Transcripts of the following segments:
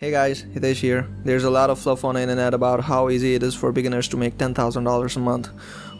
Hey guys, Hitesh here. There's a lot of fluff on the internet about how easy it is for beginners to make $10,000 a month.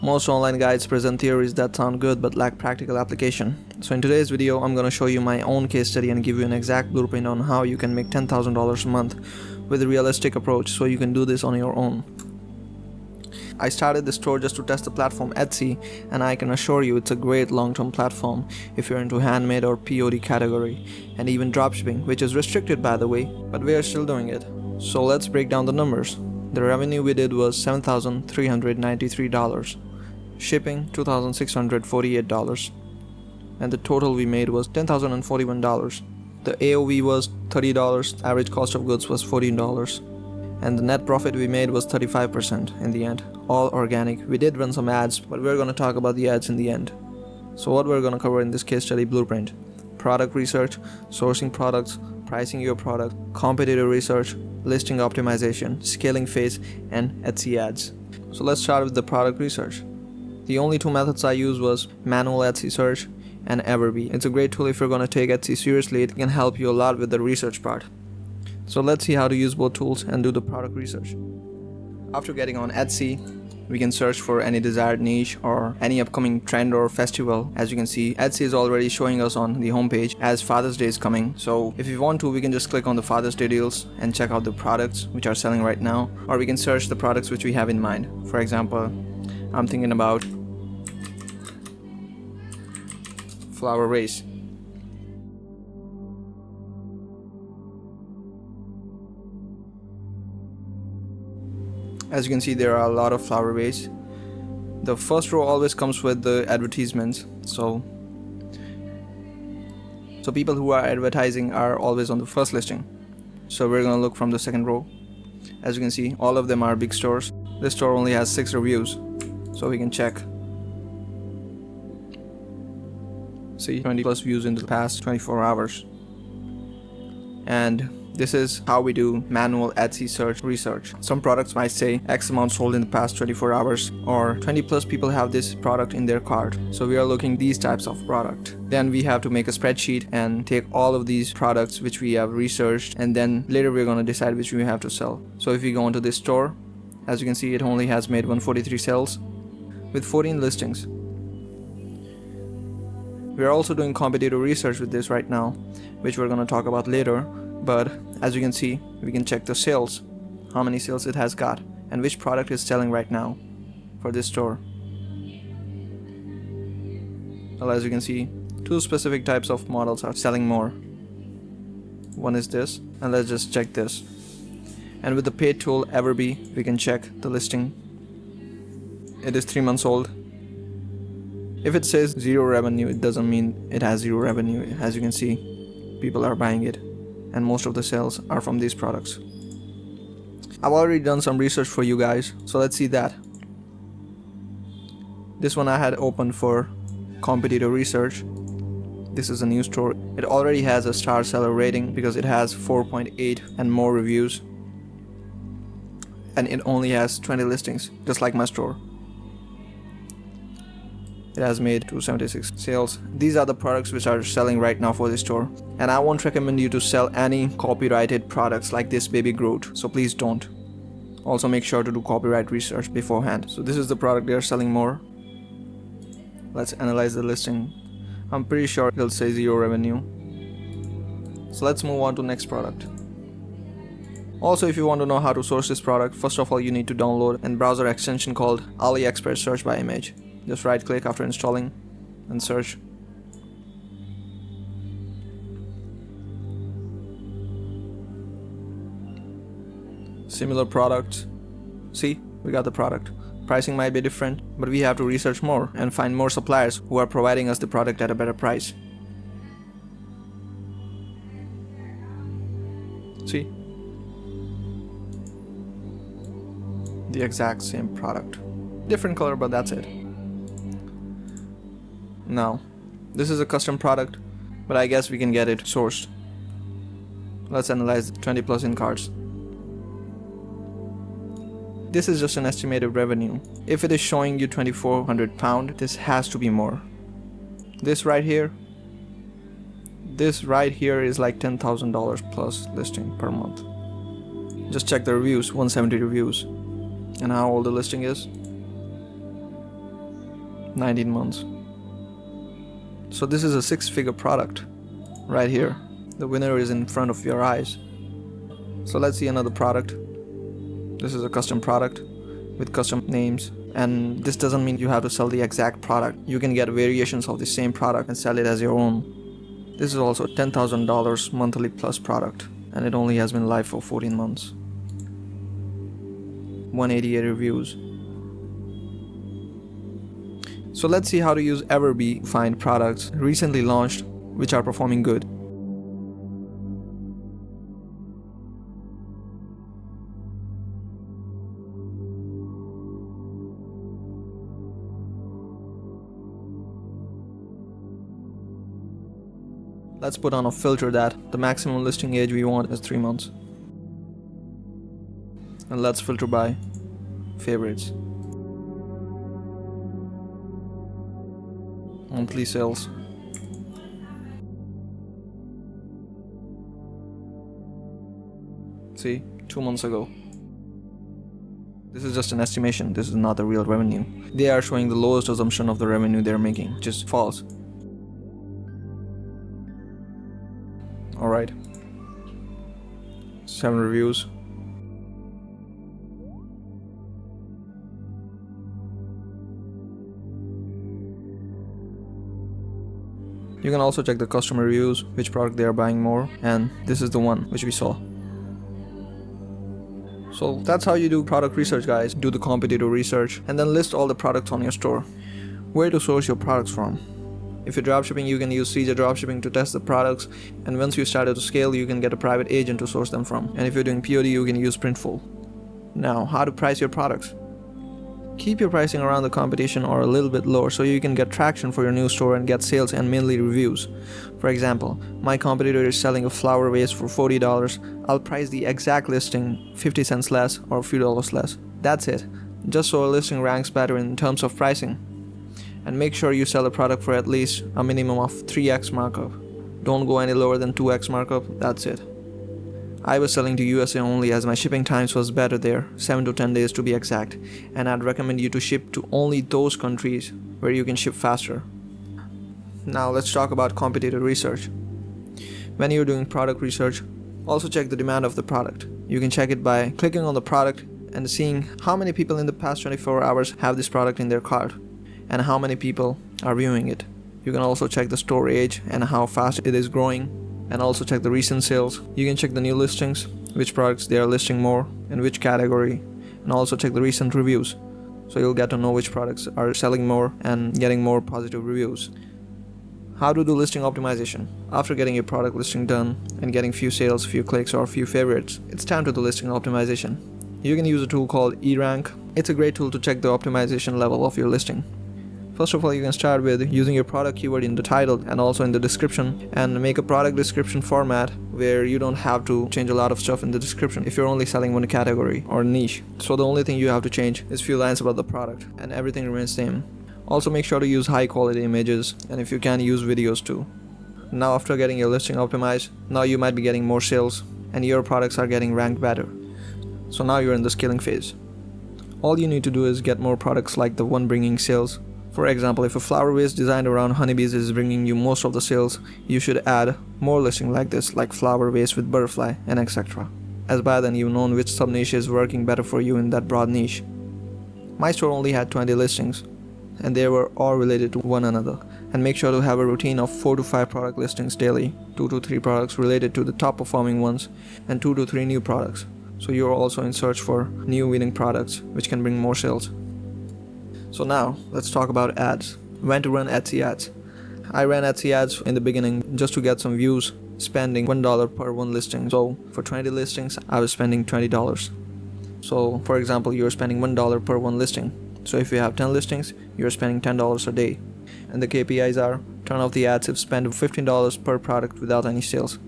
Most online guides present theories that sound good but lack practical application. So in today's video, I'm going to show you my own case study and give you an exact blueprint on how you can make $10,000 a month with a realistic approach so you can do this on your own. I started this store just to test the platform Etsy, and I can assure you it's a great long-term platform if you're into handmade or POD category, and even dropshipping, which is restricted by the way, but we are still doing it. So let's break down the numbers. The revenue we did was $7,393, shipping $2,648, and the total we made was $10,041. The AOV was $30, average cost of goods was $14. And the net profit we made was 35% in the end, all organic. We did run some ads, but we're going to talk about the ads in the end. So what we're going to cover in this case study blueprint: product research, sourcing products, pricing your product, competitor research, listing optimization, scaling phase, and Etsy ads. So let's start with the product research. The only two methods I used was manual Etsy search and Everbee. It's a great tool if you're going to take Etsy seriously. It can help you a lot with the research part. So let's see how to use both tools and do the product research. After getting on Etsy, we can search for any desired niche or any upcoming trend or festival. As you can see, Etsy is already showing us on the homepage as Father's Day is coming. So if we want to, we can just click on the Father's Day deals and check out the products which are selling right now. Or we can search the products which we have in mind. For example, I'm thinking about flower vase. As you can see, there are a lot of flower vase. The first row always comes with the advertisements, so people who are advertising are always on the first listing. So we're gonna look from the second row. As you can see, all of them are big stores. This store only has 6 reviews, so we can check. See, 20 plus views in the past 24 hours. And this is how we do manual Etsy search research. Some products might say X amount sold in the past 24 hours, or 20 plus people have this product in their cart. So we are looking these types of product. Then we have to make a spreadsheet and take all of these products which we have researched, and then later we're going to decide which we have to sell. So if we go into this store, as you can see, it only has made 143 sales with 14 listings. We are also doing competitor research with this right now, which we're going to talk about later. But as you can see, we can check the sales, how many sales it has got, and which product is selling right now for this store. Well, as you can see, 2 specific types of models are selling more. One is this, and let's just check this. And with the paid tool Everbee, we can check the listing. It is 3 months old. If it says 0 revenue, it doesn't mean it has 0 revenue. As you can see, people are buying it, and most of the sales are from these products. I've already done some research for you guys, so let's see that. This one I had opened for competitor research. This is a new store. It already has a star seller rating because it has 4.8 and more reviews, and it only has 20 listings, just like my store. It has made 276 sales. These are the products which are selling right now for this store. And I won't recommend you to sell any copyrighted products like this baby Groot, so please don't. Also make sure to do copyright research beforehand. So this is the product they are selling more. Let's analyze the listing. I'm pretty sure it'll say 0 revenue. So let's move on to next product. Also, if you want to know how to source this product, first of all you need to download a browser extension called AliExpress Search by Image. Just right click after installing and search. Similar products. See, we got the product. Pricing might be different, but we have to research more and find more suppliers who are providing us the product at a better price. See? The exact same product. Different color, but that's it. Now, this is a custom product, but I guess we can get it sourced. Let's analyze 20 plus in cards. This is just an estimated revenue. If it is showing you £2,400, this has to be more. This right here This right here is like $10,000 plus listing per month. Just check the reviews, 170 reviews. And how old the listing is? 19 months. So this is a 6-figure product right here. The winner is in front of your eyes. So let's see another product. This is a custom product with custom names, and this doesn't mean you have to sell the exact product. You can get variations of the same product and sell it as your own. This is also a $10,000 monthly plus product, and it only has been live for 14 months. 188 reviews. So let's see how to use Everbee to find products recently launched which are performing good. Let's put on a filter that the maximum listing age we want is 3 months. And let's filter by favorites. Monthly sales. See, 2 months ago. This is just an estimation, this is not the real revenue. They are showing the lowest assumption of the revenue they're making, which is false. Alright. 7 reviews. You can also check the customer reviews, which product they are buying more, and this is the one which we saw. So that's how you do product research, guys. Do the competitor research and then list all the products on your store. Where to source your products from. If you're dropshipping, you can use CJ Dropshipping to test the products, and once you start to scale, you can get a private agent to source them from. And if you're doing POD, you can use Printful. Now, how to price your products. Keep your pricing around the competition or a little bit lower so you can get traction for your new store and get sales and mainly reviews. For example, my competitor is selling a flower vase for $40. I'll price the exact listing 50 cents less or a few dollars less. That's it. Just so a listing ranks better in terms of pricing. And make sure you sell a product for at least a minimum of 3x markup. Don't go any lower than 2x markup, that's it. I was selling to USA only as my shipping times was better there, 7 to 10 days to be exact, and I'd recommend you to ship to only those countries where you can ship faster. Now let's talk about competitor research. When you're doing product research, also check the demand of the product. You can check it by clicking on the product and seeing how many people in the past 24 hours have this product in their cart and how many people are viewing it. You can also check the store age and how fast it is growing, and also check the recent sales. You can check the new listings, which products they are listing more, in which category, and also check the recent reviews. So you'll get to know which products are selling more and getting more positive reviews. How to do listing optimization. After getting your product listing done and getting few sales, few clicks, or few favorites, it's time to do listing optimization. You can use a tool called eRank. It's a great tool to check the optimization level of your listing. First of all, you can start with using your product keyword in the title and also in the description, and make a product description format where you don't have to change a lot of stuff in the description if you're only selling one category or niche. So the only thing you have to change is few lines about the product and everything remains same. Also make sure to use high quality images, and if you can, use videos too. Now after getting your listing optimized, now you might be getting more sales and your products are getting ranked better. So now you're in the scaling phase. All you need to do is get more products like the one bringing sales. For example, if a flower vase designed around honeybees is bringing you most of the sales, you should add more listing like this, like flower vase with butterfly and etc. As by then you've known which sub-niche is working better for you in that broad niche. My store only had 20 listings, and they were all related to one another. And make sure to have a routine of 4 to 5 product listings daily, 2 to 3 products related to the top performing ones, and 2 to 3 new products. So you're also in search for new winning products which can bring more sales. So now, let's talk about ads. When to run Etsy ads. I ran Etsy ads in the beginning just to get some views, spending $1 per one listing. So for 20 listings, I was spending $20. So for example, you're spending $1 per one listing. So if you have 10 listings, you're spending $10 a day. And the KPIs are, turn off the ads if spend $15 per product without any sales.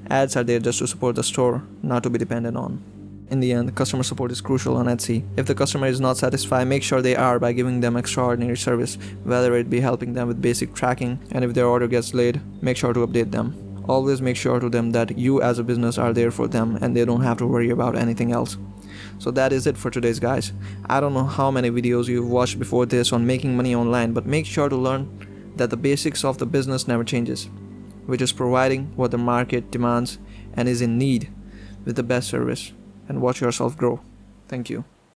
Ads are there just to support the store, not to be dependent on. In the end, customer support is crucial on Etsy. If the customer is not satisfied, make sure they are by giving them extraordinary service, whether it be helping them with basic tracking, and if their order gets delayed, make sure to update them. Always make sure to them that you as a business are there for them and they don't have to worry about anything else. So that is it for today's, guys. I don't know how many videos you've watched before this on making money online, but make sure to learn that the basics of the business never changes, which is providing what the market demands and is in need with the best service, and watch yourself grow. Thank you.